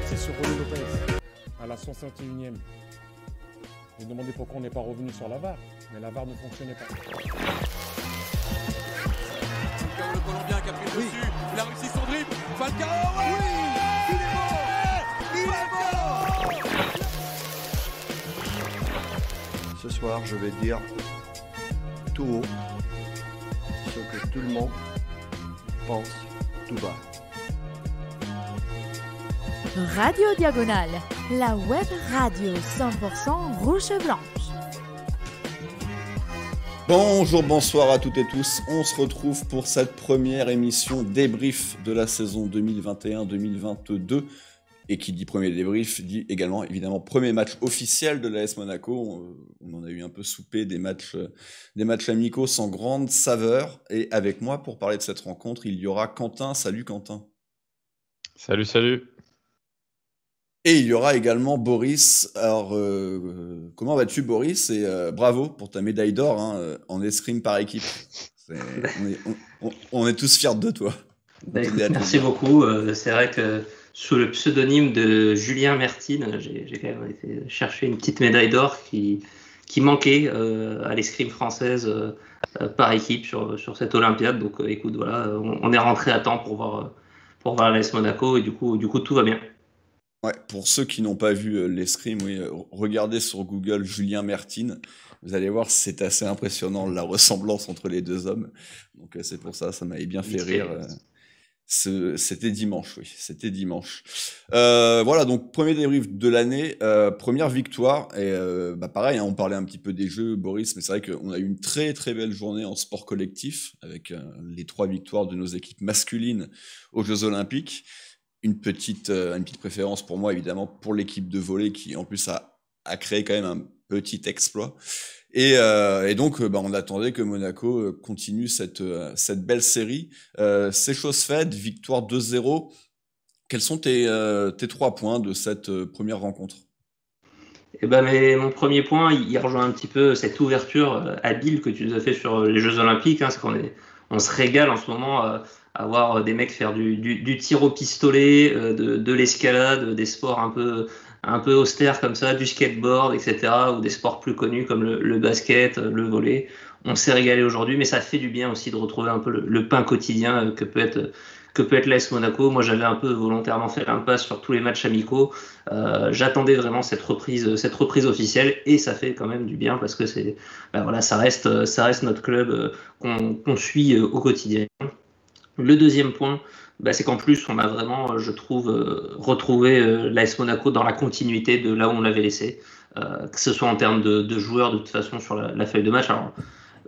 penalty sur Rolly Lopez à la 61e. J'ai demandé pourquoi on n'est pas revenu sur la VAR, mais la VAR ne fonctionnait pas. Le Colombien qui a pris le dessus, il a réussi son dribble. Falcao, oui, il est mort. Ce soir, je vais dire tout haut ce que tout le monde pense tout bas. Radio Diagonale, la web radio 100% rouge-blanche. Bonjour, bonsoir à toutes et tous. On se retrouve pour cette première émission débrief de la saison 2021-2022. Et qui dit premier débrief, dit également évidemment premier match officiel de l'AS Monaco. On en a eu un peu soupé des matchs amicaux sans grande saveur. Et avec moi pour parler de cette rencontre, il y aura Quentin. Salut Quentin. Salut, salut. Et il y aura également Boris. Alors, comment vas-tu Boris? Et bravo pour ta médaille d'or en escrime par équipe. On est tous fiers de toi. Merci beaucoup. C'est vrai que sous le pseudonyme de Julien Mertine, j'ai quand même été chercher une petite médaille d'or qui manquait à l'escrime française par équipe sur cette Olympiade. Donc écoute, voilà, on est rentré à temps pour voir l'AS Monaco et du coup tout va bien. Ouais, pour ceux qui n'ont pas vu l'escrime, oui, regardez sur Google Julien Mertine. Vous allez voir, c'est assez impressionnant la ressemblance entre les deux hommes. Donc c'est pour ça m'avait bien fait rire. C'était dimanche, oui, c'était dimanche. Voilà, donc premier débrief de l'année, première victoire. Et pareil, on parlait un petit peu des jeux, Boris, mais c'est vrai qu'on a eu une très très belle journée en sport collectif avec les 3 victoires de nos équipes masculines aux Jeux Olympiques. Une petite préférence pour moi, évidemment, pour l'équipe de volley qui, en plus, a créé quand même un petit exploit. Et donc, on attendait que Monaco continue cette belle série. C'est chose faite, victoire 2-0. Quels sont tes 3 points de cette première rencontre? Mais mon premier point, il rejoint un petit peu cette ouverture habile que tu nous as fait sur les Jeux Olympiques. C'est qu'on se régale en ce moment à voir des mecs faire du tir au pistolet, de l'escalade, des sports un peu austères comme ça, du skateboard, etc., ou des sports plus connus comme le basket, le volley. On s'est régalé aujourd'hui, mais ça fait du bien aussi de retrouver un peu le pain quotidien que peut être l'AS Monaco. Moi, j'avais un peu volontairement fait l'impasse sur tous les matchs amicaux. J'attendais vraiment cette reprise officielle et ça fait quand même du bien parce que ça reste notre club qu'on suit au quotidien. Le deuxième point, c'est qu'en plus, on a vraiment, je trouve, retrouvé l'AS Monaco dans la continuité de là où on l'avait laissé, que ce soit en termes de joueurs, de toute façon, sur la feuille de match. Alors,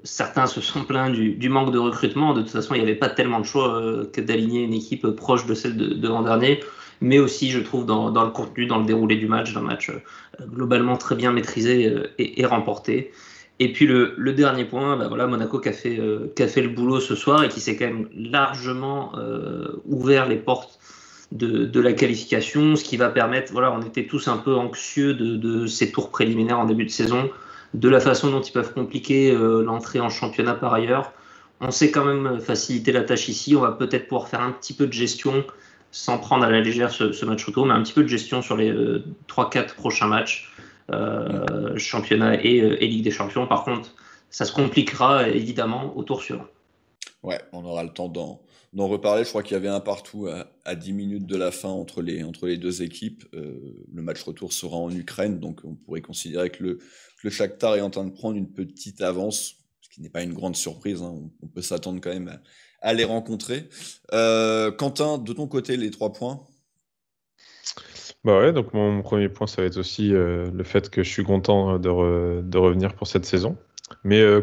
certains se sont plaints du manque de recrutement. De toute façon, il n'y avait pas tellement de choix que d'aligner une équipe proche de celle de l'an dernier. Mais aussi, je trouve, dans le contenu, dans le déroulé du match, d'un match globalement très bien maîtrisé et remporté. Et puis le dernier point, Monaco qui a fait le boulot ce soir et qui s'est quand même largement ouvert les portes de la qualification, ce qui va permettre, on était tous un peu anxieux de ces tours préliminaires en début de saison, de la façon dont ils peuvent compliquer l'entrée en championnat par ailleurs. On sait quand même faciliter la tâche ici, on va peut-être pouvoir faire un petit peu de gestion, sans prendre à la légère ce match retour, mais un petit peu de gestion sur les 3-4 prochains matchs. Championnat et Ligue des Champions. Par contre, ça se compliquera évidemment au tour suivant. Ouais, on aura le temps d'en reparler. Je crois qu'il y avait un partout à 10 minutes de la fin entre les deux équipes. Le match retour sera en Ukraine, donc on pourrait considérer que le Shakhtar est en train de prendre une petite avance, ce qui n'est pas une grande surprise. On peut s'attendre quand même à les rencontrer. Quentin, de ton côté, les 3 points? Donc mon premier point, ça va être aussi le fait que je suis content de revenir pour cette saison.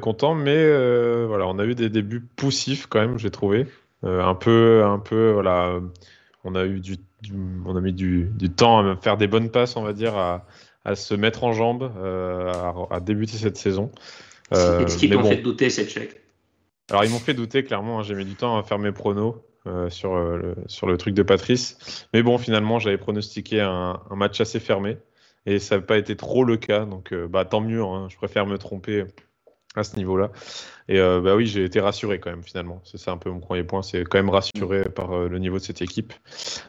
Content, on a eu des débuts poussifs quand même, j'ai trouvé. Un peu, voilà. On a mis du temps à faire des bonnes passes, on va dire, à se mettre en jambes, à débuter cette saison. Est-ce qu'ils t'ont fait douter, ces Tchèques? Alors, ils m'ont fait douter, clairement. J'ai mis du temps à faire mes pronos sur le truc de Patrice. Mais bon, finalement, j'avais pronostiqué un match assez fermé. Et ça n'a pas été trop le cas. Donc, tant mieux. Je préfère me tromper à ce niveau-là. Et bah oui, j'ai été rassuré quand même finalement. C'est ça un peu mon premier point, c'est quand même rassuré par le niveau de cette équipe.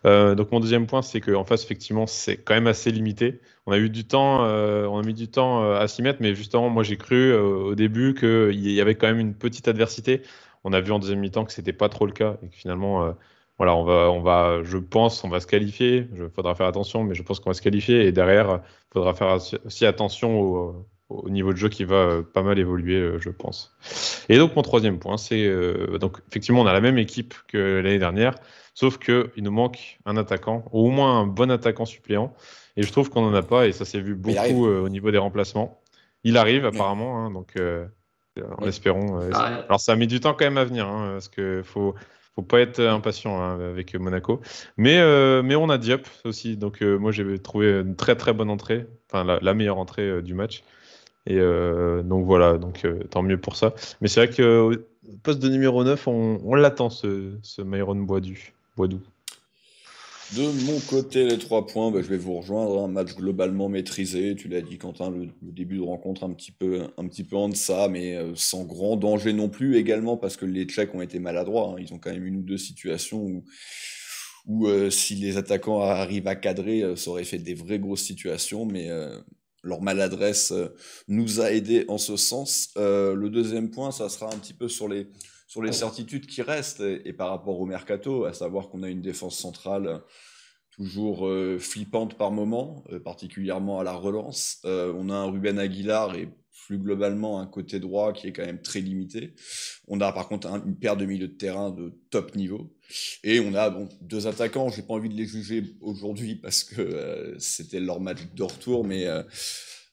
Donc mon deuxième point, c'est qu'en face, effectivement, c'est quand même assez limité. On a eu du temps, on a mis du temps à s'y mettre, mais justement, moi j'ai cru au début qu'il y avait quand même une petite adversité. On a vu en deuxième mi-temps que c'était pas trop le cas et que finalement, voilà, je pense, on va se qualifier. Il faudra faire attention, mais je pense qu'on va se qualifier. Et derrière, il faudra faire aussi attention au niveau de jeu qui va pas mal évoluer, je pense. Et donc mon troisième point, c'est donc effectivement on a la même équipe que l'année dernière, sauf qu'il nous manque un attaquant, ou au moins un bon attaquant suppléant. Et je trouve qu'on n'en a pas, et ça s'est vu Mais il arrive. beaucoup au niveau des remplacements. Il arrive Oui. apparemment, hein, donc en Oui. espérant. Ah ouais. Alors ça a mis du temps quand même à venir, hein, parce que faut pas être impatient hein, avec Monaco. Mais on a Diop aussi, donc moi j'ai trouvé une très très bonne entrée, enfin la meilleure entrée du match. Et donc voilà, donc tant mieux pour ça. Mais c'est vrai que au poste de numéro 9, on l'attend, ce Myron Boidou. De mon côté, les 3 points, bah, je vais vous rejoindre. Un match globalement maîtrisé. Tu l'as dit, Quentin, le début de rencontre un petit peu en deçà, mais sans grand danger non plus. Également parce que les Tchèques ont été maladroits. Hein. Ils ont quand même une ou deux situations où si les attaquants arrivent à cadrer, ça aurait fait des vraies grosses situations. Mais leur maladresse nous a aidés en ce sens. Le deuxième point, ça sera un petit peu sur les certitudes qui restent et par rapport au mercato, à savoir qu'on a une défense centrale toujours flippante par moment, particulièrement à la relance. On a un Ruben Aguilar et plus globalement un côté droit qui est quand même très limité. On a par contre une paire de milieux de terrain de top niveau. Et on a deux attaquants, j'ai pas envie de les juger aujourd'hui parce que c'était leur match de retour, mais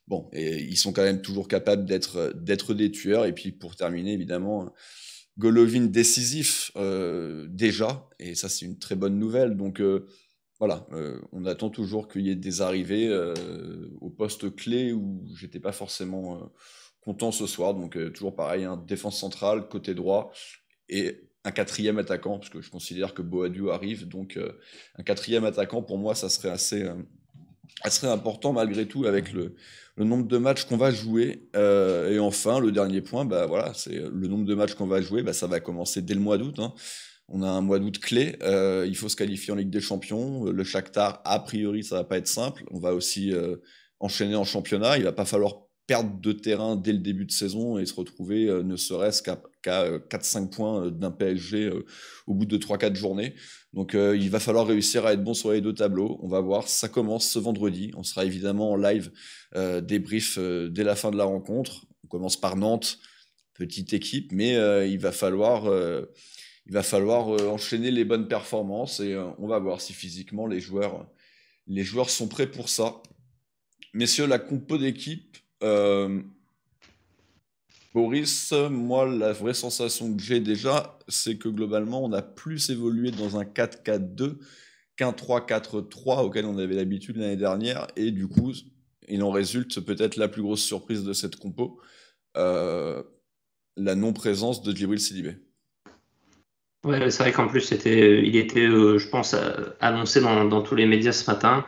bon, et ils sont quand même toujours capables d'être des tueurs. Et puis pour terminer, évidemment, Golovin décisif déjà, et ça c'est une très bonne nouvelle. Donc voilà, on attend toujours qu'il y ait des arrivées au poste clé où j'étais pas forcément content ce soir. Donc toujours pareil, hein, défense centrale, côté droit, et un quatrième attaquant, parce que je considère que Boadiou arrive. Donc un quatrième attaquant, pour moi, ça serait assez important malgré tout avec le nombre de matchs qu'on va jouer. Et enfin, le dernier point, bah, voilà, c'est le nombre de matchs qu'on va jouer, bah, ça va commencer dès le mois d'août. Hein. On a un mois d'août clé, il faut se qualifier en Ligue des Champions. Le Shakhtar, a priori, ça va pas être simple. On va aussi enchaîner en championnat. Il va pas falloir perdre de terrain dès le début de saison et se retrouver ne serait-ce qu'à 4-5 points d'un PSG au bout de 3-4 journées. Donc il va falloir réussir à être bon sur les deux tableaux. On va voir, ça commence ce vendredi. On sera évidemment en live débrief dès la fin de la rencontre. On commence par Nantes, petite équipe, mais il va falloir enchaîner les bonnes performances et on va voir si physiquement les joueurs sont prêts pour ça. Messieurs, la compo d'équipe, Boris, moi, la vraie sensation que j'ai déjà, c'est que globalement, on a plus évolué dans un 4-4-2 qu'un 3-4-3 auquel on avait l'habitude l'année dernière. Et du coup, il en résulte peut-être la plus grosse surprise de cette compo, la non-présence de Djibril Sidibé. Ouais, c'est vrai qu'en plus, il était, je pense, annoncé dans tous les médias ce matin.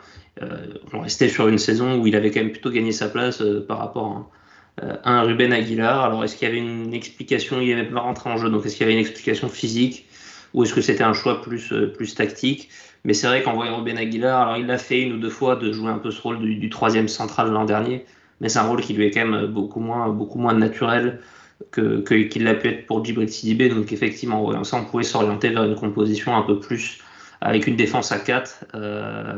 On restait sur une saison où il avait quand même plutôt gagné sa place par rapport à un Ruben Aguilar. Alors, est-ce qu'il y avait une explication? Il n'avait pas rentré en jeu, donc est-ce qu'il y avait une explication physique ou est-ce que c'était un choix plus tactique? Mais c'est vrai qu'en voyant Ruben Aguilar, alors il l'a fait une ou deux fois de jouer un peu ce rôle du troisième central l'an dernier, mais c'est un rôle qui lui est quand même beaucoup moins naturel qu'il l'a pu être pour Djibril Sidibé. Donc effectivement, en voyant ça, on pouvait s'orienter vers une composition un peu plus avec une défense à 4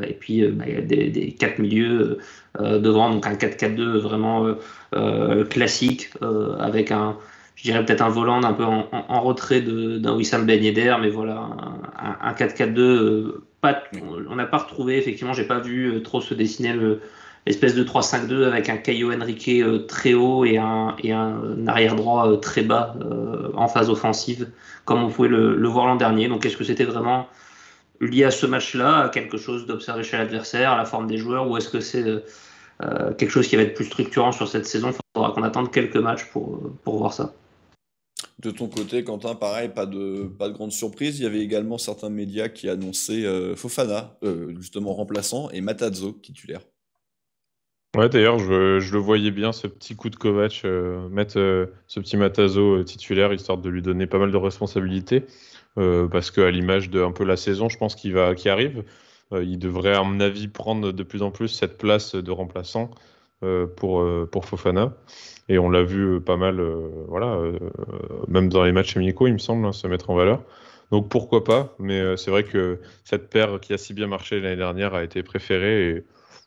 et puis il y a des 4 milieux devant, donc un 4-4-2 vraiment classique avec je dirais peut-être un volant un peu en retrait d'un Wissam Ben Yedder, mais voilà, un 4-4-2, on n'a pas retrouvé, effectivement, j'ai pas vu trop se dessiner l'espèce de 3-5-2 avec un Caio Henrique très haut et un arrière droit très bas en phase offensive, comme on pouvait le voir l'an dernier. Donc est-ce que c'était vraiment lié à ce match-là, à quelque chose d'observé chez l'adversaire, à la forme des joueurs, ou est-ce que c'est quelque chose qui va être plus structurant sur cette saison? Il faudra qu'on attende quelques matchs pour voir ça. De ton côté, Quentin, pareil, pas de grande surprise. Il y avait également certains médias qui annonçaient Fofana, justement remplaçant, et Matarazzo, titulaire. Ouais, d'ailleurs, je le voyais bien, ce petit coup de Kovac, mettre ce petit Matazo titulaire, histoire de lui donner pas mal de responsabilités. Parce qu'à l'image de un peu la saison, je pense qui arrive, il devrait, à mon avis, prendre de plus en plus cette place de remplaçant pour Fofana. Et on l'a vu pas mal, même dans les matchs amicaux, il me semble, hein, se mettre en valeur. Donc pourquoi pas, mais c'est vrai que cette paire qui a si bien marché l'année dernière a été préférée. Et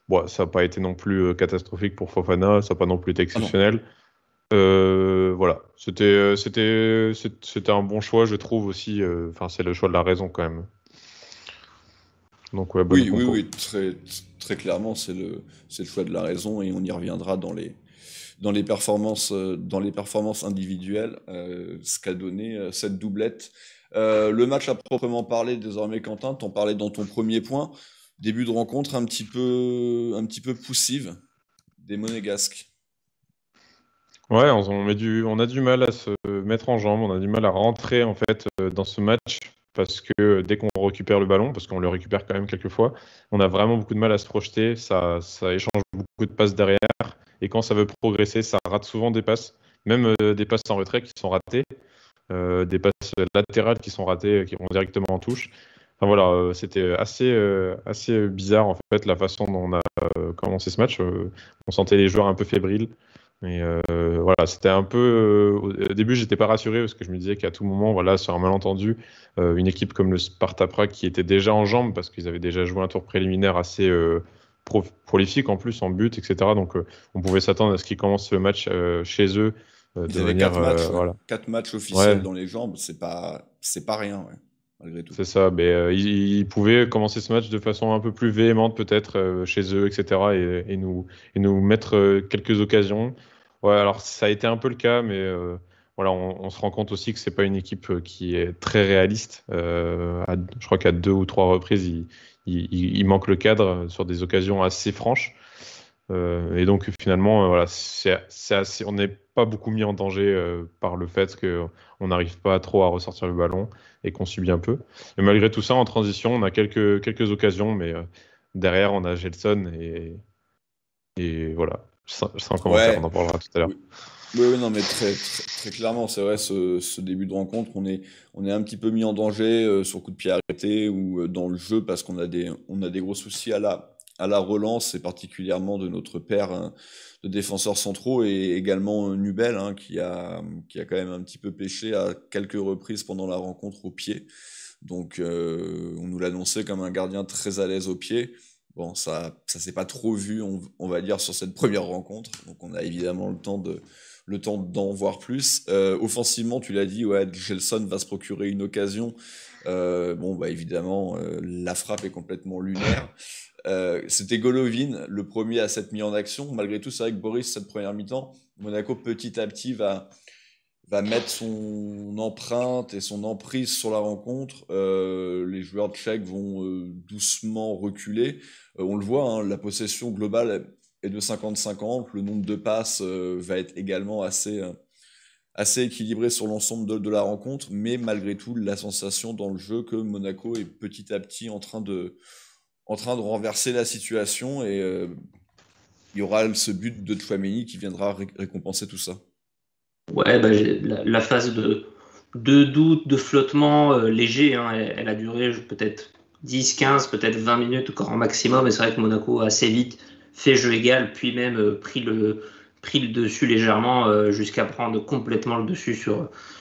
bon, ça n'a pas été non plus catastrophique pour Fofana, ça n'a pas non plus été exceptionnel. Voilà, c'était un bon choix, je trouve aussi. Enfin, c'est le choix de la raison quand même. Donc ouais, bonne compo. Oui, très clairement, c'est le choix de la raison et on y reviendra dans les performances individuelles, ce qu'a donné cette doublette. Le match à proprement parler, désormais, Quentin, t'en parlais dans ton premier point. Début de rencontre un petit peu poussive des Monégasques. Ouais, on a du mal à se mettre en jambe, on a du mal à rentrer en fait dans ce match parce que dès qu'on récupère le ballon, parce qu'on le récupère quand même quelques fois, on a vraiment beaucoup de mal à se projeter, ça échange beaucoup de passes derrière et quand ça veut progresser, ça rate souvent des passes, même des passes en retrait qui sont ratées, des passes latérales qui sont ratées, qui vont directement en touche. Enfin voilà, c'était assez bizarre en fait la façon dont on a commencé ce match. On sentait les joueurs un peu fébriles. Et voilà, c'était un peu. Au début, j'étais pas rassuré parce que je me disais qu'à tout moment, voilà, sur un malentendu, une équipe comme le Sparta Prague qui était déjà en jambes parce qu'ils avaient déjà joué un tour préliminaire assez prolifique en plus en but, etc. Donc, on pouvait s'attendre à ce qu'ils commencent le match chez eux de Ils avaient manière. 4 matchs, Voilà. 4 matchs officiels Ouais. dans les jambes, c'est pas rien, ouais, malgré tout. C'est ça, mais ils pouvaient commencer ce match de façon un peu plus véhémente peut-être chez eux, etc. Et nous mettre quelques occasions. Ouais, alors ça a été un peu le cas, mais voilà, on se rend compte aussi que c'est pas une équipe qui est très réaliste. Je crois qu'à 2 ou 3 reprises, il manque le cadre sur des occasions assez franches. Et donc finalement, voilà, c'est assez, on n'est pas beaucoup mis en danger par le fait qu'on n'arrive pas trop à ressortir le ballon et qu'on subit un peu. Mais malgré tout ça, en transition, on a quelques occasions, mais derrière, on a Gelson et voilà, sans commentaire, on Ouais, en parlera tout à l'heure. oui. Oui, non, mais très clairement, c'est vrai, ce début de rencontre, on est un petit peu mis en danger sur coup de pied arrêté ou dans le jeu parce on a des gros soucis à la relance et particulièrement de notre paire de défenseurs centraux et également Nubel hein, qui a quand même un petit peu pêché à quelques reprises pendant la rencontre au pied. Donc, on nous l'annonçait comme un gardien très à l'aise au pied. Bon, ça s'est pas trop vu, on va dire, sur cette première rencontre. Donc, on a évidemment le temps d'en voir plus. Offensivement, tu l'as dit, ouais, Gelson va se procurer une occasion. Bon, bah évidemment, la frappe est complètement lunaire. C'était Golovin, le premier à s'être mis en action. Malgré tout, c'est vrai que Boris, cette première mi-temps, Monaco petit à petit va mettre son empreinte et son emprise sur la rencontre. Les joueurs tchèques vont doucement reculer. On le voit, hein, la possession globale est de 50-50. Le nombre de passes va être également assez équilibré sur l'ensemble de la rencontre. Mais malgré tout, la sensation dans le jeu que Monaco est petit à petit en train de renverser la situation. Et il y aura ce but de Tchouaméni qui viendra récompenser tout ça. Ouais, bah, la phase de doute, de flottement léger, hein, elle a duré peut-être 10, 15, peut-être 20 minutes, grand maximum. Et c'est vrai que Monaco a assez vite fait jeu égal, puis même pris le dessus légèrement jusqu'à prendre complètement le dessus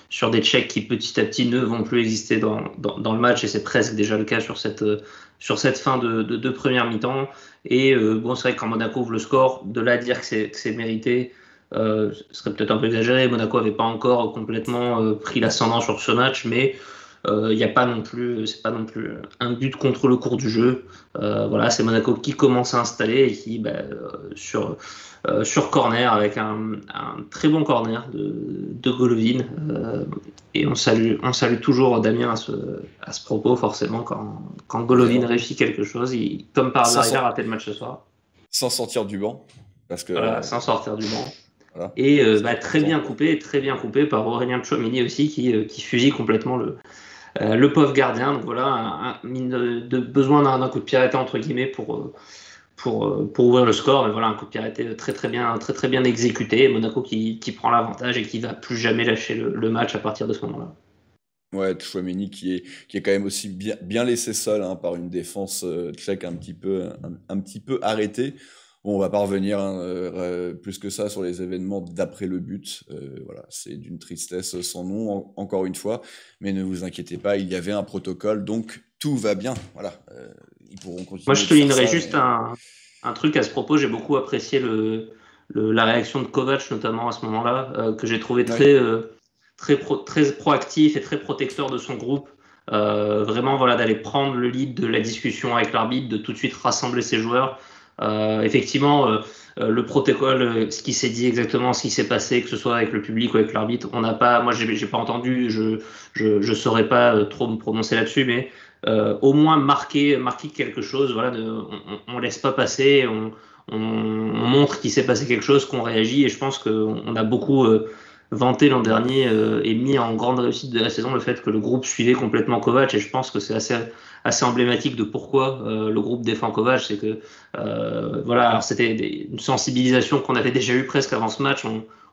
sur des Tchèques qui petit à petit ne vont plus exister dans le match. Et c'est presque déjà le cas sur cette fin de première mi-temps. Et bon, c'est vrai que quand Monaco ouvre le score, de là à dire que c'est mérité, ce serait peut-être un peu exagéré. Monaco n'avait pas encore complètement pris l'ascendant sur ce match, mais il n'y a pas non plus, c'est pas non plus un but contre le cours du jeu. Voilà, c'est Monaco qui commence à installer et qui, sur corner, avec un très bon corner de Golovin. Et on salue toujours Damien à ce propos, forcément, quand Golovin réussit quelque chose, comme par hasard, il a raté le match ce soir. Sans sortir du banc. Parce que, voilà, sans sortir du banc. Voilà. Et très bien coupé par Aurélien Tchouaméni aussi, qui fusille complètement le pauvre gardien. Donc voilà, besoin d'un coup de pied arrêté, entre guillemets, pour ouvrir le score. Mais voilà, un coup de pied arrêté très bien exécuté. Monaco qui prend l'avantage et qui va plus jamais lâcher le match à partir de ce moment-là. Ouais, Tchouaméni qui est quand même aussi bien laissé seul par une défense tchèque un petit peu arrêtée. Bon, on va pas revenir plus que ça sur les événements d'après le but. Voilà, c'est d'une tristesse sans nom, encore une fois. Mais ne vous inquiétez pas, il y avait un protocole, donc tout va bien. Voilà, ils pourront continuer. Moi, je te linerai juste un truc à ce propos. J'ai beaucoup apprécié la réaction de Kovac, notamment à ce moment-là, que j'ai trouvé très proactif et très protecteur de son groupe. Vraiment, voilà, d'aller prendre le lead de la discussion avec l'arbitre, de tout de suite rassembler ses joueurs. Effectivement, le protocole, ce qui s'est dit exactement, ce qui s'est passé, que ce soit avec le public ou avec l'arbitre, on n'a pas, moi j'ai pas entendu, je saurais pas trop me prononcer là-dessus, mais au moins marquer quelque chose. Voilà, on laisse pas passer, on montre qu'il s'est passé quelque chose, qu'on réagit, et je pense qu'on a beaucoup vanté l'an dernier et mis en grande réussite de la saison le fait que le groupe suivait complètement Kovac, et je pense que c'est assez emblématique de pourquoi le groupe défend Kovac. C'est que voilà, alors c'était une sensibilisation qu'on avait déjà eu presque avant ce match.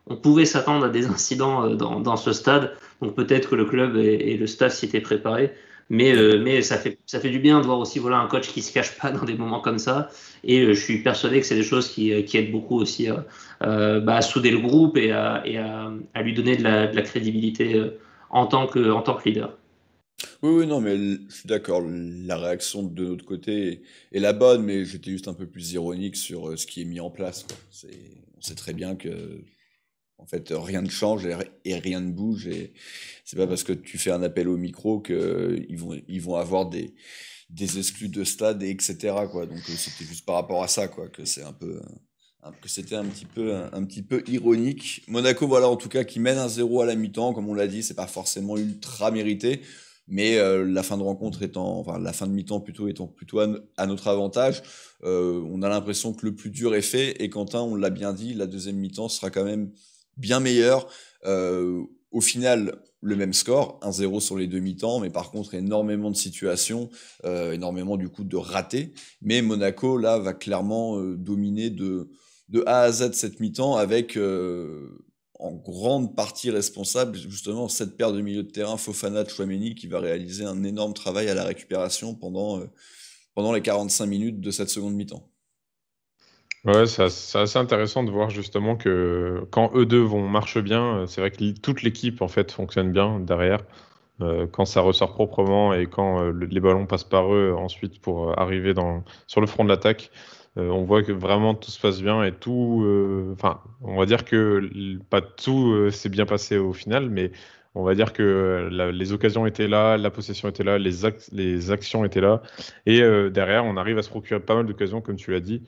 On pouvait s'attendre à des incidents dans ce stade, donc peut-être que le club et le staff s'y étaient préparés. Mais ça fait du bien de voir aussi, voilà, un coach qui se cache pas dans des moments comme ça. Et je suis persuadé que c'est des choses qui aident beaucoup aussi à souder le groupe et à lui donner de la crédibilité en tant que leader. Oui, non, mais je suis d'accord. La réaction de notre côté est la bonne, mais j'étais juste un peu plus ironique sur ce qui est mis en place, quoi. On sait très bien que en fait, rien ne change et rien ne bouge. Et c'est pas parce que tu fais un appel au micro qu'ils vont avoir des exclus de stade, et etc., quoi. Donc c'était juste par rapport à ça, quoi, que c'était un petit peu ironique. Monaco, voilà, en tout cas, qui mène 1-0 à la mi-temps, comme on l'a dit, c'est pas forcément ultra mérité, mais la fin de mi-temps étant plutôt à notre avantage. On a l'impression que le plus dur est fait, et Quentin, on l'a bien dit, la deuxième mi-temps sera quand même bien meilleure. Au final, le même score, 1-0 sur les deux mi-temps, mais par contre énormément de situations, énormément du coup de ratés. Mais Monaco, là, va clairement dominer de A à Z cette mi-temps, avec en grande partie responsable justement cette paire de milieu de terrain, Fofana, Tchouaméni, qui va réaliser un énorme travail à la récupération pendant les 45 minutes de cette seconde mi-temps. Ouais, c'est assez intéressant de voir justement que quand eux deux marchent bien, c'est vrai que toute l'équipe en fait fonctionne bien derrière. Quand ça ressort proprement et quand les ballons passent par eux ensuite pour arriver sur le front de l'attaque, on voit que vraiment tout se passe bien et tout. Enfin, on va dire que pas tout s'est bien passé au final, mais on va dire que les occasions étaient là, la possession était là, les actions étaient là, et derrière on arrive à se procurer pas mal d'occasions, comme tu l'as dit.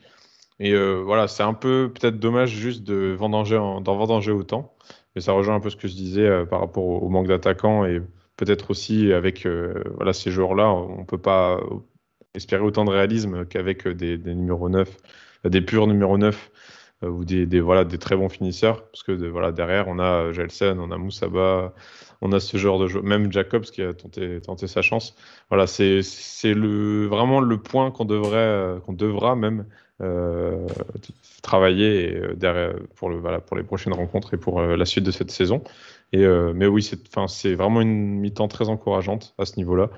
Et voilà, c'est un peu peut-être dommage juste d'en vendanger autant. Mais ça rejoint un peu ce que je disais par rapport au manque d'attaquants, et peut-être aussi avec voilà, ces joueurs-là, on ne peut pas espérer autant de réalisme qu'avec des numéros 9, des purs numéros 9 ou voilà, des très bons finisseurs. Parce que voilà, derrière, on a Gelsen, on a Moussaba, on a ce genre de joueur, même Jacobs qui a tenté sa chance. Voilà, c'est vraiment le point qu'on devra même travailler derrière pour les prochaines rencontres et pour la suite de cette saison. Mais oui, c'est vraiment une mi-temps très encourageante à ce niveau-là.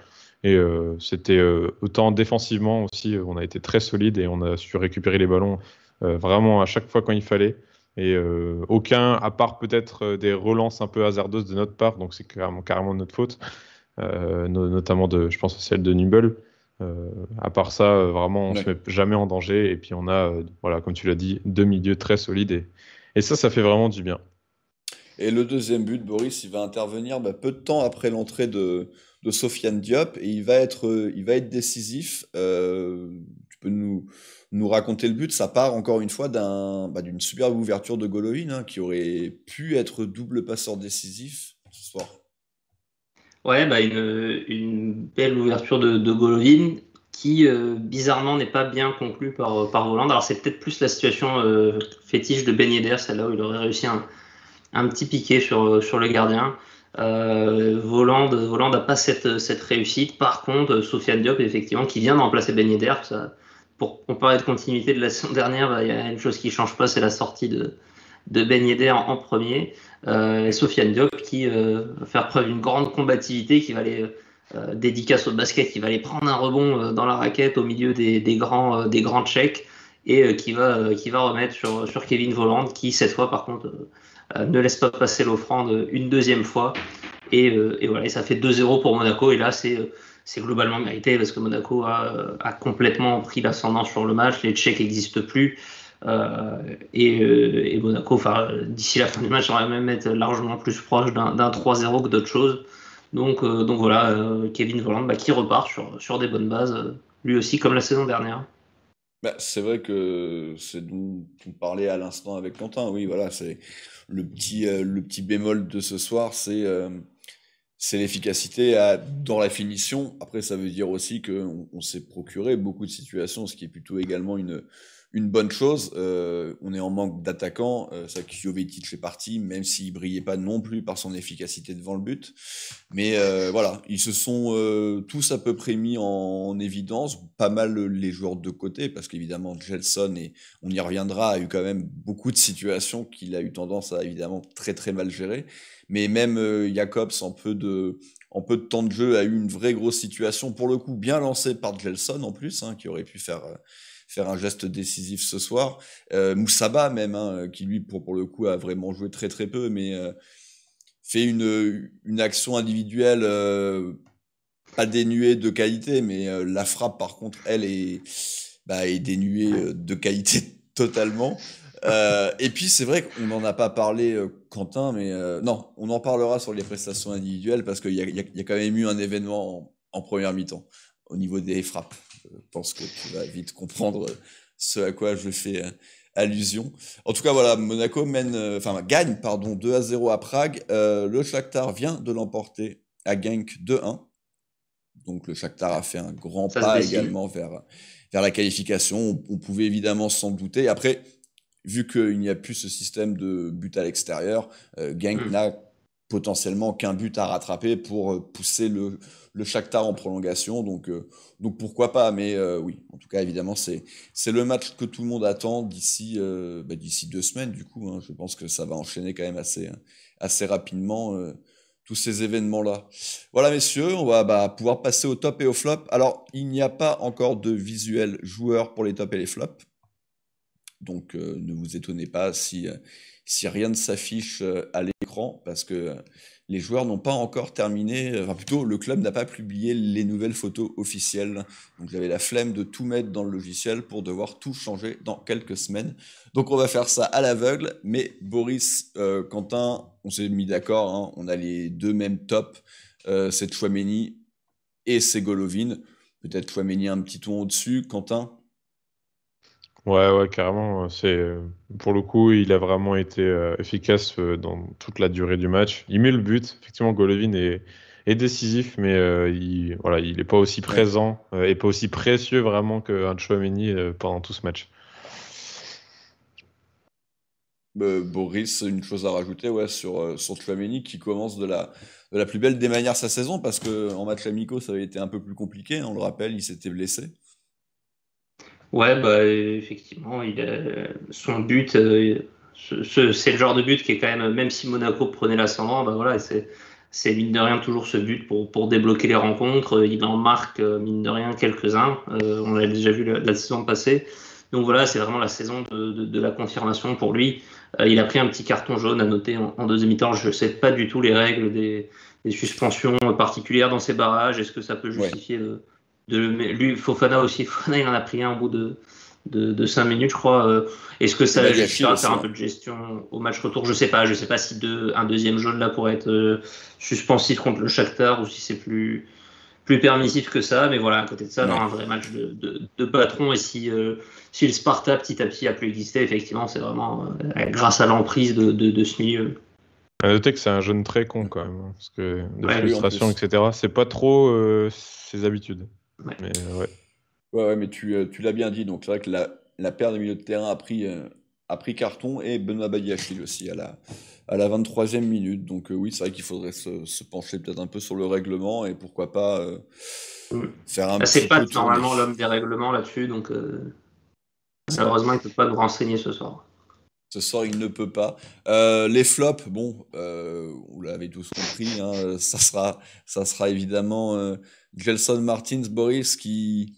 Et c'était autant défensivement aussi, on a été très solide et on a su récupérer les ballons vraiment à chaque fois quand il fallait. Et aucun, à part peut-être des relances un peu hasardeuses de notre part, donc c'est carrément de notre faute, notamment je pense à celle de Nubel. À part ça, vraiment, on ne se met jamais en danger. Et puis on a, voilà, comme tu l'as dit, deux milieux très solides. Et ça fait vraiment du bien. Et le deuxième but, Boris, il va intervenir peu de temps après l'entrée de Sofiane Diop, et il va être décisif. Tu peux nous raconter le but? Ça part encore une fois d'une superbe ouverture de Golovin, qui aurait pu être double passeur décisif ce soir. Ouais, une belle ouverture de Golovin qui, bizarrement, n'est pas bien conclue par Voland. Alors, c'est peut-être plus la situation fétiche de Ben Yedder, celle-là où il aurait réussi un petit piqué sur le gardien. Voland n'a pas cette réussite. Par contre, Sofiane Diop, effectivement, qui vient de remplacer Ben Yedder, ça on parlait de continuité de la saison dernière, il y a une chose qui ne change pas, c'est la sortie de Ben Yedder en premier. Et Sofiane Diop qui va faire preuve d'une grande combativité, qui va aller dédicace au basket, qui va aller prendre un rebond dans la raquette au milieu des grands Tchèques et qui va remettre sur Kevin Volland, qui cette fois par contre ne laisse pas passer l'offrande une deuxième fois. Et voilà, et ça fait 2-0 pour Monaco. Et là, c'est globalement mérité parce que Monaco a complètement pris l'ascendant sur le match. Les Tchèques n'existent plus. Et Monaco, d'ici la fin du match, on va même être largement plus proche d'un 3-0 que d'autres choses. Donc voilà, Kevin Volland qui repart sur des bonnes bases, lui aussi comme la saison dernière. C'est vrai que c'est dont on parlait à l'instant avec Quentin. Oui, voilà, c'est le petit bémol de ce soir, c'est l'efficacité dans la finition. Après, ça veut dire aussi qu'on s'est procuré beaucoup de situations, ce qui est plutôt également une bonne chose. On est en manque d'attaquants. C'est vrai que Jovetic est parti, même s'il brillait pas non plus par son efficacité devant le but. Mais voilà, ils se sont tous à peu près mis en évidence, pas mal les joueurs de côté, parce qu'évidemment Gelson, et on y reviendra, a eu quand même beaucoup de situations qu'il a eu tendance à évidemment très très mal gérer. Mais même Jacobs, en peu de temps de jeu, a eu une vraie grosse situation, pour le coup bien lancée par Gelson en plus, qui aurait pu faire un geste décisif ce soir. Moussaba même, qui lui pour le coup a vraiment joué très très peu, mais fait une action individuelle pas dénuée de qualité, mais la frappe par contre elle est dénuée de qualité totalement. Et puis c'est vrai qu'on n'en a pas parlé, Quentin, mais non, on en parlera sur les prestations individuelles parce qu'il y a quand même eu un événement en première mi-temps au niveau des frappes. Je pense que tu vas vite comprendre ce à quoi je fais allusion. En tout cas, voilà, Monaco gagne 2-0 à Prague. Le Shakhtar vient de l'emporter à Genk 2-1. Donc le Shakhtar a fait un grand pas également vers la qualification. On pouvait évidemment s'en douter. Après, vu qu'il n'y a plus ce système de but à l'extérieur, Genk n'a potentiellement qu'un but à rattraper pour pousser le Shakhtar en prolongation. Donc pourquoi pas, mais oui, en tout cas, évidemment, c'est le match que tout le monde attend d'ici 2 semaines, du coup. Je pense que ça va enchaîner quand même assez rapidement tous ces événements-là. Voilà, messieurs, on va pouvoir passer au top et au flop. Alors, il n'y a pas encore de visuel joueur pour les tops et les flops. Donc, ne vous étonnez pas si rien ne s'affiche à l'écran, parce que les joueurs n'ont pas encore terminé, enfin plutôt le club n'a pas publié les nouvelles photos officielles. Donc j'avais la flemme de tout mettre dans le logiciel pour devoir tout changer dans quelques semaines. Donc on va faire ça à l'aveugle, mais Boris, Quentin, on s'est mis d'accord, on a les deux mêmes tops, c'est Tchouaméni et c'est Golovin. Peut-être Tchouaméni un petit ton au-dessus, Quentin? Ouais, carrément. Pour le coup, il a vraiment été efficace dans toute la durée du match. Il met le but. Effectivement, Golovin est décisif, mais il n'est pas aussi présent et pas aussi précieux vraiment qu'un Tchouaméni pendant tout ce match. Boris, une chose à rajouter sur Tchouaméni qui commence de la plus belle des manières sa saison, parce qu'en match amicaux, ça avait été un peu plus compliqué. On le rappelle, il s'était blessé. Ouais, effectivement, son but, c'est le genre de but qui est quand même si Monaco prenait l'ascendant, voilà, c'est mine de rien toujours ce but pour débloquer les rencontres. Il en marque mine de rien quelques-uns. On l'a déjà vu la saison passée. Donc voilà, c'est vraiment la saison de la confirmation pour lui. Il a pris un petit carton jaune à noter en deuxième mi-temps. Je ne sais pas du tout les règles des suspensions particulières dans ces barrages. Est-ce que ça peut justifier lui, Fofana aussi, il en a pris un au bout de 5 minutes, je crois. Est-ce que ça suffira à faire un peu de gestion au match retour? Je sais pas si un deuxième jaune là pourrait être suspensif contre le Shakhtar ou si c'est plus permissif que ça. Mais voilà, à côté de ça, dans un vrai match de patron, et si le Sparta petit à petit a pu exister, effectivement, c'est vraiment grâce à l'emprise de ce milieu. À noter que c'est un jeune très con quand même, parce que de frustration, etc. C'est pas trop ses habitudes. Ouais. Mais Ouais, mais tu l'as bien dit. Donc c'est vrai que la paire de milieu de terrain a pris a pris carton et Benoît Badiachil aussi à la 23e minute. Donc oui, c'est vrai qu'il faudrait se pencher peut-être un peu sur le règlement et pourquoi pas faire un C'est petit pas peu tourner. normalement l'homme des règlements là-dessus, donc malheureusement, il ne peut pas nous renseigner ce soir. Ce soir, il ne peut pas. Les flops, bon, vous l'avez tous compris, hein, ça sera évidemment Gelson Martins, Boris, qui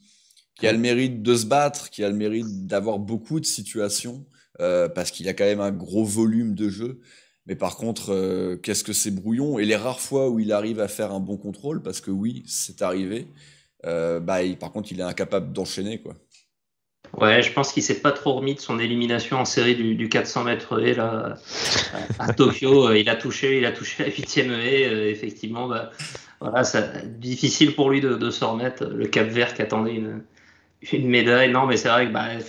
a le mérite de se battre, qui a le mérite d'avoir beaucoup de situations, parce qu'il a quand même un gros volume de jeu. Mais par contre, qu'est-ce que c'est brouillon? Et les rares fois où il arrive à faire un bon contrôle, parce que oui, c'est arrivé, par contre, il est incapable d'enchaîner, quoi. Ouais, je pense qu'il s'est pas trop remis de son élimination en série du 400 mètres haie là, à Tokyo. Il a touché la 8e haie. Effectivement, voilà, difficile pour lui de se remettre. Le Cap-Vert qui attendait une médaille. Non, mais c'est vrai que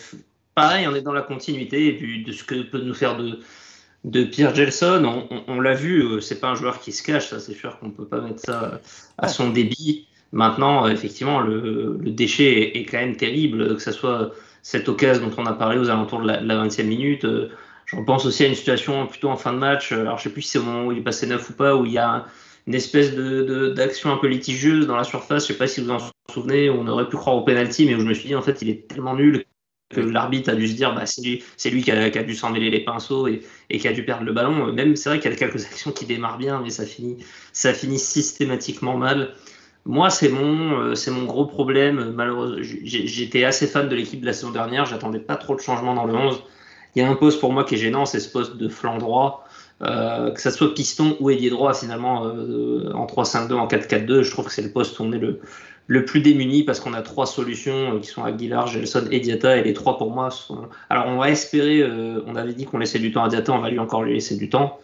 pareil, on est dans la continuité et puis de ce que peut nous faire de Pierre Gelson. On l'a vu, c'est pas un joueur qui se cache, ça c'est sûr qu'on peut pas mettre ça à son débit. Maintenant, effectivement, le déchet est quand même terrible, que ce soit cette occasion dont on a parlé aux alentours de la 20e minute. Je repense aussi à une situation plutôt en fin de match. Alors, je sais plus si c'est au moment où il est passé neuf ou pas, où il y a une espèce d'action un peu litigieuse dans la surface. Je sais pas si vous en souvenez, où on aurait pu croire au penalty, mais où je me suis dit, en fait, il est tellement nul que l'arbitre a dû se dire, c'est lui qui a dû s'en mêler les pinceaux et qui a dû perdre le ballon. Même, c'est vrai qu'il y a quelques actions qui démarrent bien, mais ça finit systématiquement mal. Moi, c'est mon gros problème. Malheureusement, j'étais assez fan de l'équipe de la saison dernière. J'attendais pas trop de changements dans le 11. Il y a un poste pour moi qui est gênant, c'est ce poste de flanc droit. Que ça soit piston ou ailier droit, finalement, en 3-5-2, en 4-4-2, je trouve que c'est le poste où on est le plus démuni parce qu'on a trois solutions qui sont Aguilar, Gelson et Diatta. Et les trois, pour moi, sont... Alors, on va espérer, on avait dit qu'on laissait du temps à Diatta, on va lui encore lui laisser du temps.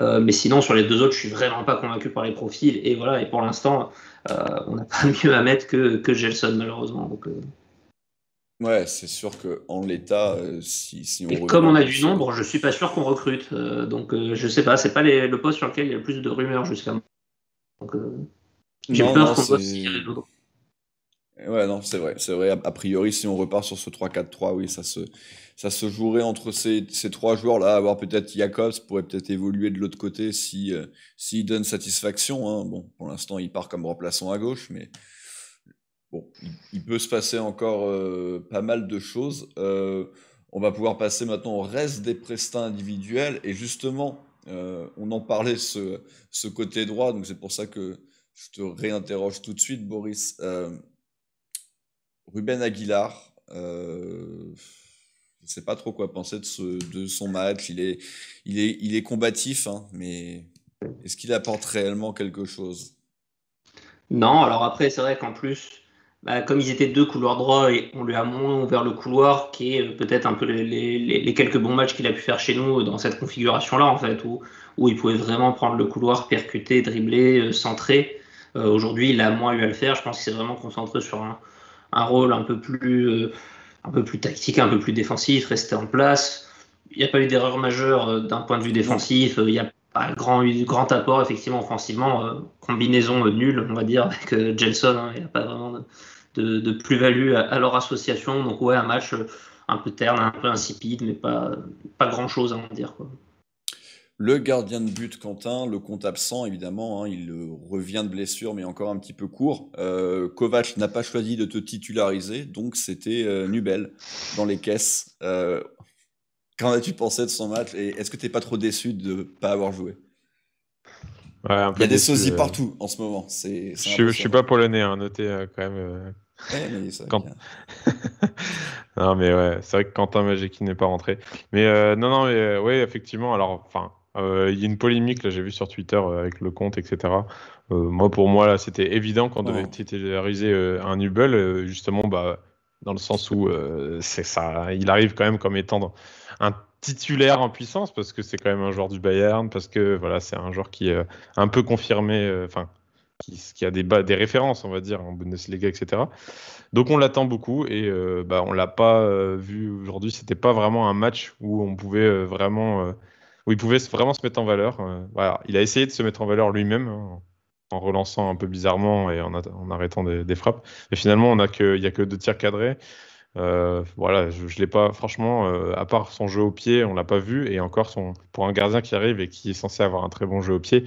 Mais sinon, sur les deux autres, je suis vraiment pas convaincu par les profils. Et voilà, et pour l'instant, on n'a pas mieux à mettre que Gelson, malheureusement. Donc, Ouais, c'est sûr qu'en l'état, si on et comme on a du nombre, je suis pas sûr qu'on recrute. Donc, je sais pas, c'est pas le poste sur lequel il y a le plus de rumeurs jusqu'à maintenant. Donc, j'ai peur qu'on doive s'y tirer d'autres. Ouais, non, c'est vrai. A priori, si on repart sur ce 3-4-3, oui, ça se jouerait entre ces trois joueurs-là. Avoir peut-être Jacobs pourrait peut-être évoluer de l'autre côté s'il donne satisfaction, hein. Bon, pour l'instant, il part comme remplaçant à gauche, mais bon, il peut se passer encore pas mal de choses. On va pouvoir passer maintenant au reste des prestats individuels. Et justement, on en parlait ce côté droit, donc c'est pour ça que je te réinterroge tout de suite, Boris. Ruben Aguilar, je ne sais pas trop quoi penser de son match. Il est combatif, hein, mais est-ce qu'il apporte réellement quelque chose? Non, alors après, c'est vrai qu'en plus, comme ils étaient deux couloirs droits et on lui a moins ouvert le couloir, qui est peut-être un peu les quelques bons matchs qu'il a pu faire chez nous dans cette configuration-là, en fait, où il pouvait vraiment prendre le couloir, percuter, dribbler, centrer. Aujourd'hui, il a moins eu à le faire. Je pense qu'il s'est vraiment concentré sur un rôle un peu plus tactique, un peu plus défensif, rester en place. Il n'y a pas eu d'erreur majeure d'un point de vue défensif. Il n'y a pas grand apport, effectivement, offensivement. Combinaison nulle, on va dire, avec Gelson. Hein. Il n'y a pas vraiment de plus-value à leur association. Donc, ouais, un match un peu terne, un peu insipide, mais pas grand-chose à en dire, quoi. Le gardien de but, Quentin, le compte absent, évidemment, hein, il revient de blessure, mais encore un petit peu court. Kovac n'a pas choisi de te titulariser, donc c'était Nubel dans les caisses. Qu'en as-tu pensé de son match et est-ce que tu n'es pas trop déçu de ne pas avoir joué? Ouais, un peu Il y a des déçu, sosies partout en ce moment. Je suis pas polonais, hein, notez quand même. Ouais, mais ça, Quand... non, mais ouais, c'est vrai que Quentin Majeki n'est pas rentré. Mais non, mais ouais, effectivement. Alors, enfin, il y a une polémique là, j'ai vu sur Twitter avec le compte, etc. Pour moi, là, c'était évident qu'on devait titulariser un Nubel, justement, dans le sens où c'est ça, il arrive quand même comme étant un titulaire en puissance parce que c'est quand même un joueur du Bayern, parce que voilà, c'est un joueur qui est un peu confirmé, enfin, qui a des références, on va dire, en Bundesliga, etc. Donc on l'attend beaucoup et on l'a pas vu aujourd'hui. C'était pas vraiment un match où on pouvait où il pouvait vraiment se mettre en valeur. Voilà. Il a essayé de se mettre en valeur lui-même, hein, en relançant un peu bizarrement et en arrêtant des frappes. Et finalement, il y a que 2 tirs cadrés. Voilà, je l'ai pas, franchement, à part son jeu au pied, on l'a pas vu. Et encore, pour un gardien qui arrive et qui est censé avoir un très bon jeu au pied,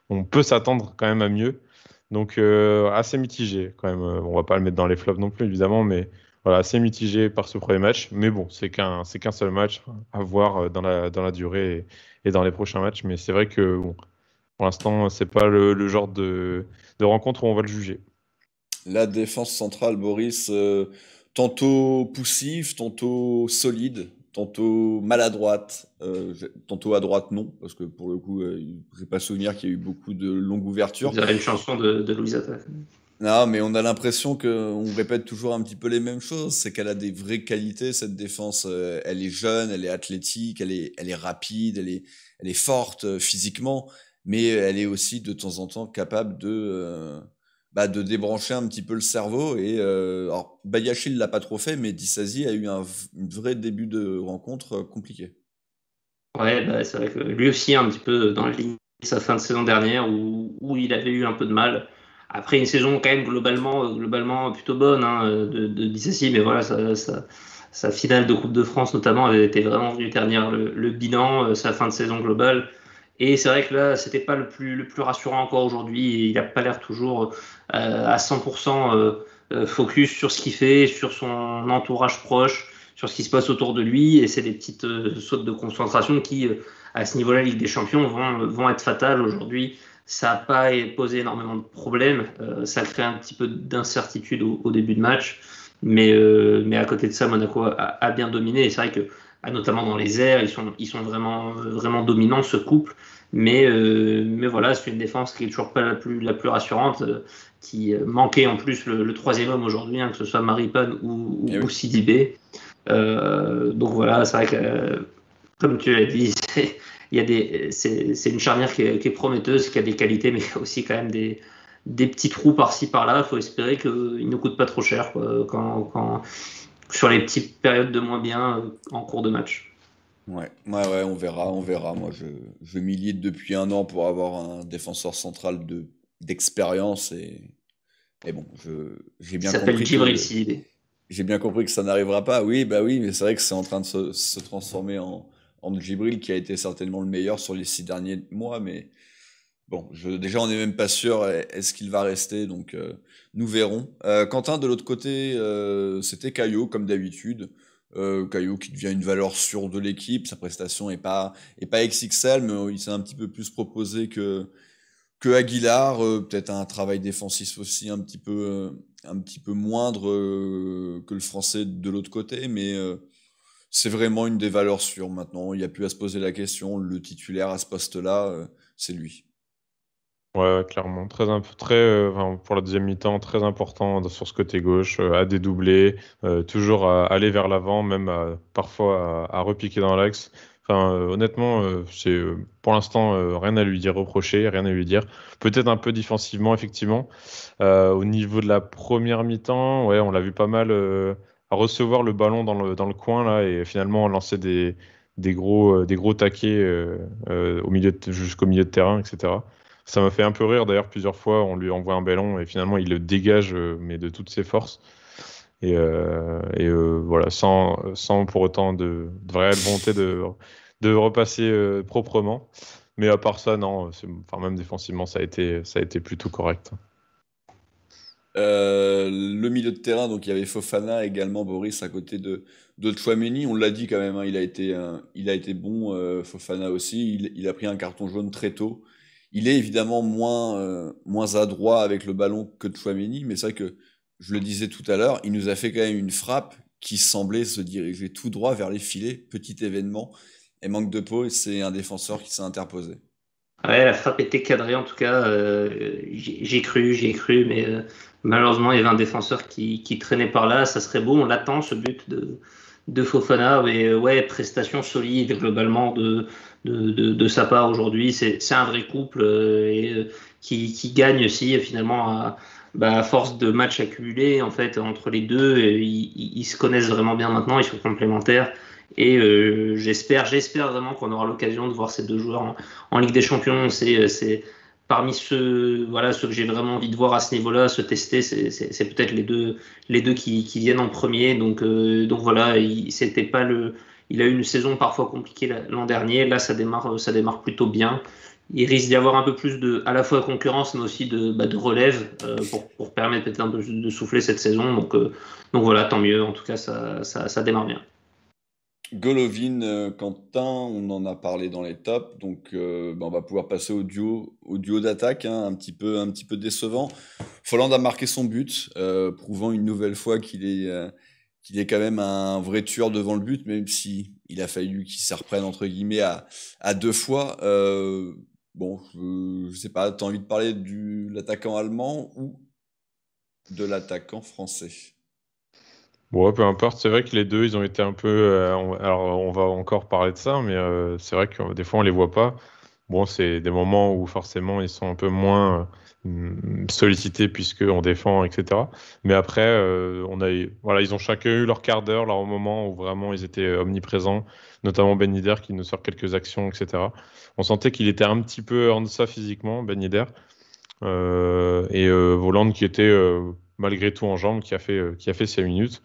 on peut s'attendre quand même à mieux. Donc, assez mitigé quand même. On va pas le mettre dans les flops non plus, évidemment, mais voilà, assez mitigé par ce premier match. Mais bon, c'est qu'un seul match à voir dans la durée et dans les prochains matchs. Mais c'est vrai que, bon, pour l'instant, c'est pas le genre de rencontre où on va le juger. La défense centrale, Boris, tantôt poussive, tantôt solide, tantôt maladroite, tantôt à droite non, parce que pour le coup, j'ai pas souvenir qu'il y a eu beaucoup de longues ouvertures. Vous avez une chanson de Louise Attaque. Non, mais on a l'impression qu'on répète toujours un petit peu les mêmes choses. C'est qu'elle a des vraies qualités, cette défense. Elle est jeune, elle est athlétique, elle est rapide, elle est forte physiquement, mais elle est aussi de temps en temps capable de débrancher un petit peu le cerveau. Et alors, Bayashi ne l'a pas trop fait, mais Disasi a eu un vrai début de rencontre compliqué. Ouais, bah, c'est vrai que lui aussi, un petit peu dans la ligne de sa fin de saison dernière, où il avait eu un peu de mal. Après une saison quand même globalement plutôt bonne hein, de Disasi, mais voilà, sa finale de Coupe de France notamment avait été vraiment venue ternir le bilan, sa fin de saison globale. Et c'est vrai que là, c'était pas le plus rassurant encore aujourd'hui. Il n'a pas l'air toujours à 100% focus sur ce qu'il fait, sur son entourage proche, sur ce qui se passe autour de lui. Et c'est des petites sautes de concentration qui, à ce niveau-là, Ligue des Champions, vont être fatales aujourd'hui. Ça n'a pas posé énormément de problèmes. Ça crée un petit peu d'incertitude au début de match. Mais à côté de ça, Monaco a bien dominé. Et c'est vrai que, notamment dans les airs, ils sont vraiment dominants, ce couple. Mais voilà, c'est une défense qui est toujours pas la plus rassurante, qui manquait en plus le troisième homme aujourd'hui, hein, que ce soit Maripane ou Sidibé. Donc voilà, c'est vrai que, comme tu l'as dit, c'est une charnière qui est prometteuse, qui a des qualités, mais aussi quand même des petits trous par-ci par-là. Il faut espérer qu'ils ne coûtent pas trop cher quand sur les petites périodes de moins bien en cours de match. Ouais, on verra. Moi, je milite depuis 1 an pour avoir un défenseur central d'expérience et bon, j'ai bien compris Djibril Sidibé. J'ai bien compris que ça n'arrivera pas. Oui, mais c'est vrai que c'est en train de se transformer en Djibril qui a été certainement le meilleur sur les 6 derniers mois, mais bon, déjà on n'est même pas sûr est-ce qu'il va rester, donc nous verrons. Quentin, de l'autre côté, c'était Caio comme d'habitude. Caio qui devient une valeur sûre de l'équipe, sa prestation est pas XXL, mais il s'est un petit peu plus proposé que Aguilar, peut-être un travail défensif aussi un petit peu moindre que le français de l'autre côté, mais c'est vraiment une des valeurs sûres maintenant. Il n'y a plus à se poser la question. Le titulaire à ce poste-là, c'est lui. Ouais, clairement. Enfin, pour la deuxième mi-temps, très important sur ce côté gauche, à dédoubler, toujours à aller vers l'avant, même parfois à repiquer dans l'axe. Enfin, honnêtement, c'est pour l'instant rien à lui reprocher, rien à lui dire. Peut-être un peu défensivement, effectivement. Au niveau de la première mi-temps, ouais, on l'a vu pas mal à recevoir le ballon dans le coin là et finalement lancer des gros taquets jusqu'au milieu de terrain, etc. Ça m'a fait un peu rire d'ailleurs, plusieurs fois on lui envoie un ballon et finalement il le dégage mais de toutes ses forces voilà, sans pour autant de réelle volonté de repasser proprement, mais à part ça non, enfin, même défensivement ça a été plutôt correct. Le milieu de terrain, donc il y avait Fofana également, Boris, à côté de Tchouaméni. On l'a dit quand même, hein, il a été bon, Fofana aussi. Il a pris un carton jaune très tôt. Il est évidemment moins adroit avec le ballon que Tchouaméni, mais c'est vrai que, je le disais tout à l'heure, il nous a fait quand même une frappe qui semblait se diriger tout droit vers les filets. Petit événement, et manque de peau, et c'est un défenseur qui s'est interposé. Ouais, la frappe était cadrée en tout cas. J'ai cru, mais malheureusement, il y avait un défenseur qui traînait par là. Ça serait beau, on l'attend ce but de Fofana. Mais ouais, prestation solide globalement de sa part aujourd'hui. C'est un vrai couple qui gagne aussi finalement à force de matchs accumulés en fait entre les deux. Ils se connaissent vraiment bien maintenant, ils sont complémentaires. Et j'espère vraiment qu'on aura l'occasion de voir ces deux joueurs en Ligue des Champions. C'est parmi ceux que j'ai vraiment envie de voir à ce niveau-là se tester, c'est peut-être les deux qui viennent en premier. Donc voilà, il a eu une saison parfois compliquée l'an dernier. Là, ça démarre plutôt bien. Il risque d'y avoir un peu plus à la fois concurrence, mais aussi de relève pour permettre peut-être un peu de souffler cette saison. Donc voilà, tant mieux. En tout cas, ça démarre bien. Golovin, Quentin, on en a parlé dans les tops, donc on va pouvoir passer au duo d'attaque, hein, un petit peu décevant. Folland a marqué son but, prouvant une nouvelle fois qu'il est quand même un vrai tueur devant le but, même si il a fallu qu'il se reprenne entre guillemets à 2 fois. Je sais pas, t'as envie de parler de l'attaquant allemand ou de l'attaquant français? Bon, peu importe, c'est vrai que les deux, ils ont été un peu. Alors, on va encore parler de ça, mais c'est vrai que des fois, on les voit pas. Bon, c'est des moments où forcément, ils sont un peu moins sollicités puisqu'on défend, etc. Mais après, ils ont chacun eu leur quart d'heure, leur moment où vraiment ils étaient omniprésents, notamment Ben Yedder qui nous sort quelques actions, etc. On sentait qu'il était un petit peu en deçà physiquement, Ben Yedder. Et Volland qui était malgré tout en jambes, qui a fait 5 minutes.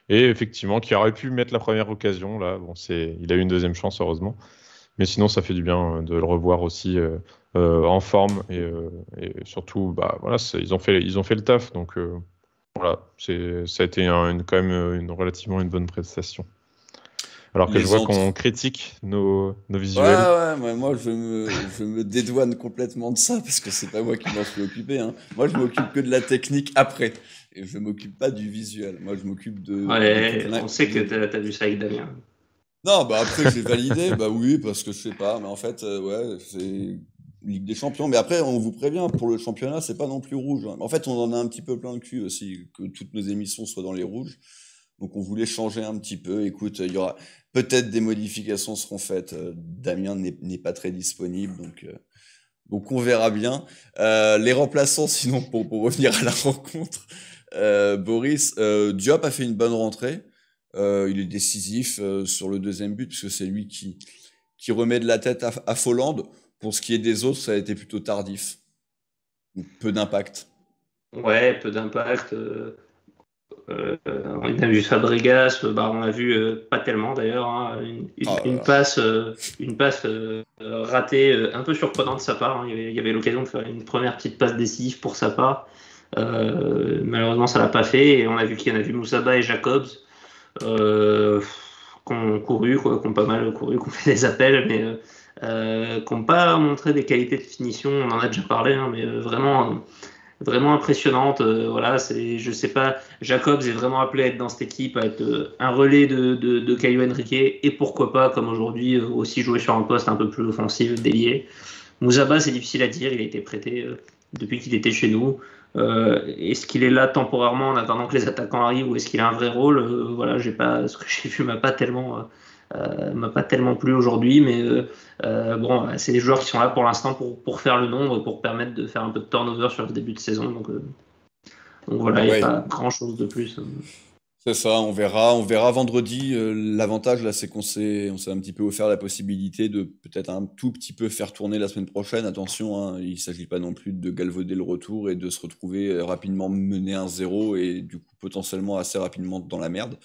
Et effectivement, qui aurait pu mettre la première occasion. Là. Bon, il a eu une deuxième chance, heureusement. Mais sinon, ça fait du bien de le revoir aussi en forme. Et surtout, ils ont fait le taf. Donc voilà, ça a été quand même relativement une bonne prestation. Alors que je vois qu'on critique nos visuels. Ouais, moi je me dédouane complètement de ça parce que c'est pas moi qui m'en suis occupé. Hein. Moi je m'occupe que de la technique après. Et je m'occupe pas du visuel. Moi je m'occupe de. Ouais, on sait que t'as vu ça avec Damien. Non, après j'ai validé. Oui, parce que je sais pas. Mais en fait, c'est Ligue des Champions. Mais après, on vous prévient, pour le championnat, c'est pas non plus rouge. Hein. En fait, on en a un petit peu plein le cul aussi, que toutes nos émissions soient dans les rouges. Donc on voulait changer un petit peu. Écoute, il y aura peut-être des modifications seront faites. Damien n'est pas très disponible, donc on verra bien. Les remplaçants, sinon pour revenir à la rencontre, Boris Diop a fait une bonne rentrée. Il est décisif sur le deuxième but puisque c'est lui qui remet de la tête à Folland. Pour ce qui est des autres, ça a été plutôt tardif. Peu d'impact. Ouais, peu d'impact. On a vu Fabregas, on a vu pas tellement d'ailleurs, hein, une passe ratée un peu surprenante de sa part. Hein. Il y avait l'occasion de faire une première petite passe décisive pour sa part. Malheureusement, ça l'a pas fait. Et on a vu Moussaba et Jacobs qui ont couru, qui ont pas mal couru, qui ont fait des appels, mais qui n'ont pas montré des qualités de finition. On en a déjà parlé, hein, mais vraiment impressionnante. Je sais pas, Jacobs est vraiment appelé à être dans cette équipe, à être un relais de Caio Henrique, et pourquoi pas, comme aujourd'hui, aussi jouer sur un poste un peu plus offensif, d'ailier. Moussaba, c'est difficile à dire, il a été prêté depuis qu'il était chez nous. Est-ce qu'il est là temporairement en attendant que les attaquants arrivent, ou est-ce qu'il a un vrai rôle? Ce que j'ai vu m'a pas tellement plu aujourd'hui, mais c'est des joueurs qui sont là pour l'instant pour faire le nombre, pour permettre de faire un peu de turnover sur le début de saison. Donc voilà, il n'y a pas grand-chose de plus. C'est ça, on verra vendredi. L'avantage là, c'est on s'est un petit peu offert la possibilité de peut-être un tout petit peu faire tourner la semaine prochaine. Attention, hein, il ne s'agit pas non plus de galvauder le retour et de se retrouver rapidement mené 1-0 et du coup potentiellement assez rapidement dans la merde.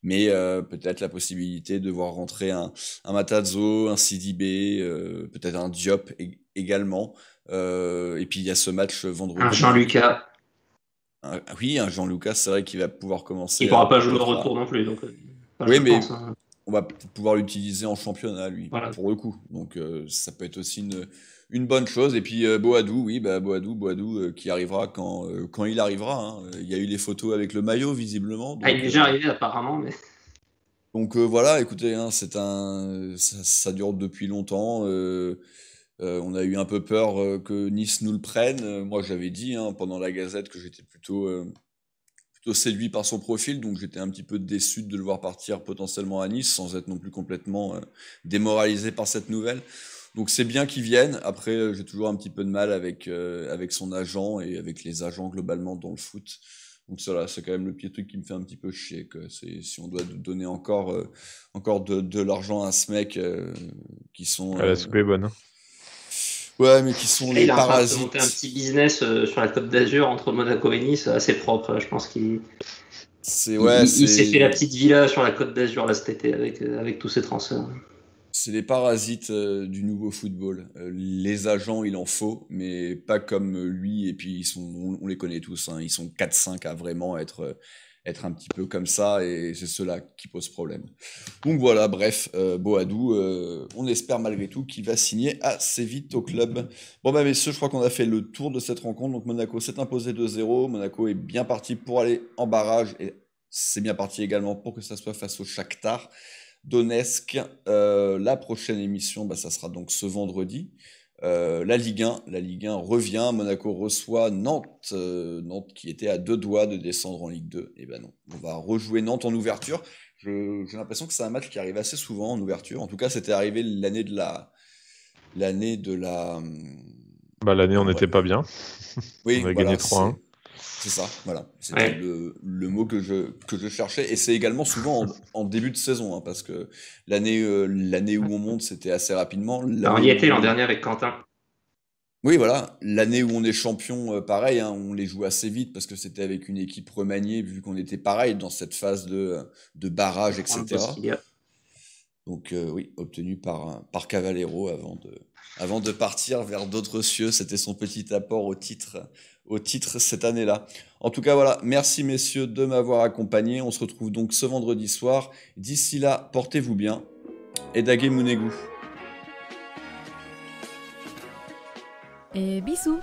Mais peut-être la possibilité de voir rentrer un Matarazzo, un Sidibé, peut-être un Diop également. Et puis il y a ce match vendredi. Un Jean-Lucas. Oui, un Jean-Lucas, c'est vrai qu'il va pouvoir commencer. Il ne pourra pas jouer le retour non plus. Donc, oui, mais on va peut-être pouvoir l'utiliser en championnat, lui, voilà, pour le coup. Donc ça peut être aussi une bonne chose. Et puis Boadou, oui, Boadou qui arrivera quand il arrivera. Hein. Il y a eu les photos avec le maillot, visiblement. Donc, il est déjà arrivé apparemment. Mais... Donc voilà, écoutez, hein, ça dure depuis longtemps. On a eu un peu peur que Nice nous le prenne. Moi, j'avais dit pendant la Gazette que j'étais plutôt séduit par son profil, donc j'étais un petit peu déçu de le voir partir potentiellement à Nice, sans être non plus complètement démoralisé par cette nouvelle. Donc c'est bien qu'il vienne. Après, j'ai toujours un petit peu de mal avec son agent et avec les agents globalement dans le foot. Donc ça, là, c'est quand même le petit truc qui me fait un petit peu chier. Si on doit donner encore de l'argent à ce mec qui sont... La soupe est bonne. Hein. Ouais, mais qui sont Et les il est en train de parasites. monter un petit business sur la Côte d'Azur entre Monaco et Nice, assez propre. Je pense qu'il il s'est fait la petite villa sur la Côte d'Azur là, cet été avec tous ses transferts. C'est les parasites du nouveau football. Les agents, il en faut, mais pas comme lui. Et puis, on les connaît tous. Hein, ils sont 4-5 à vraiment être un petit peu comme ça. Et c'est ceux-là qui posent problème. Donc voilà, bref, Boadou, on espère malgré tout qu'il va signer assez vite au club. Bon, bah messieurs, je crois qu'on a fait le tour de cette rencontre. Donc Monaco s'est imposé 2-0. Monaco est bien parti pour aller en barrage. Et c'est bien parti également pour que ça soit face au Shakhtar Donetsk. La prochaine émission, ça sera donc ce vendredi. La Ligue 1 revient. Monaco reçoit Nantes. Nantes qui était à 2 doigts de descendre en Ligue 2. Et ben non, on va rejouer Nantes en ouverture. J'ai l'impression que c'est un match qui arrive assez souvent en ouverture. En tout cas, c'était arrivé l'année de la. L'année, on n'était pas bien. Oui, on a voilà, gagné 3-1. C'est ça, voilà. C'était le mot que je cherchais. Et c'est également souvent en début de saison, hein, parce que l'année où on monte, c'était assez rapidement. On y était l'an dernier avec Quentin. Oui, voilà. L'année où on est champion, pareil, hein, on les joue assez vite parce que c'était avec une équipe remaniée, vu qu'on était pareil dans cette phase de barrage, etc. Donc oui, obtenu par Cavallero avant de partir vers d'autres cieux. C'était son petit apport au titre cette année-là. En tout cas, voilà, merci messieurs de m'avoir accompagné. On se retrouve donc ce vendredi soir. D'ici là, portez-vous bien et Dagé Mounegou. Et bisous.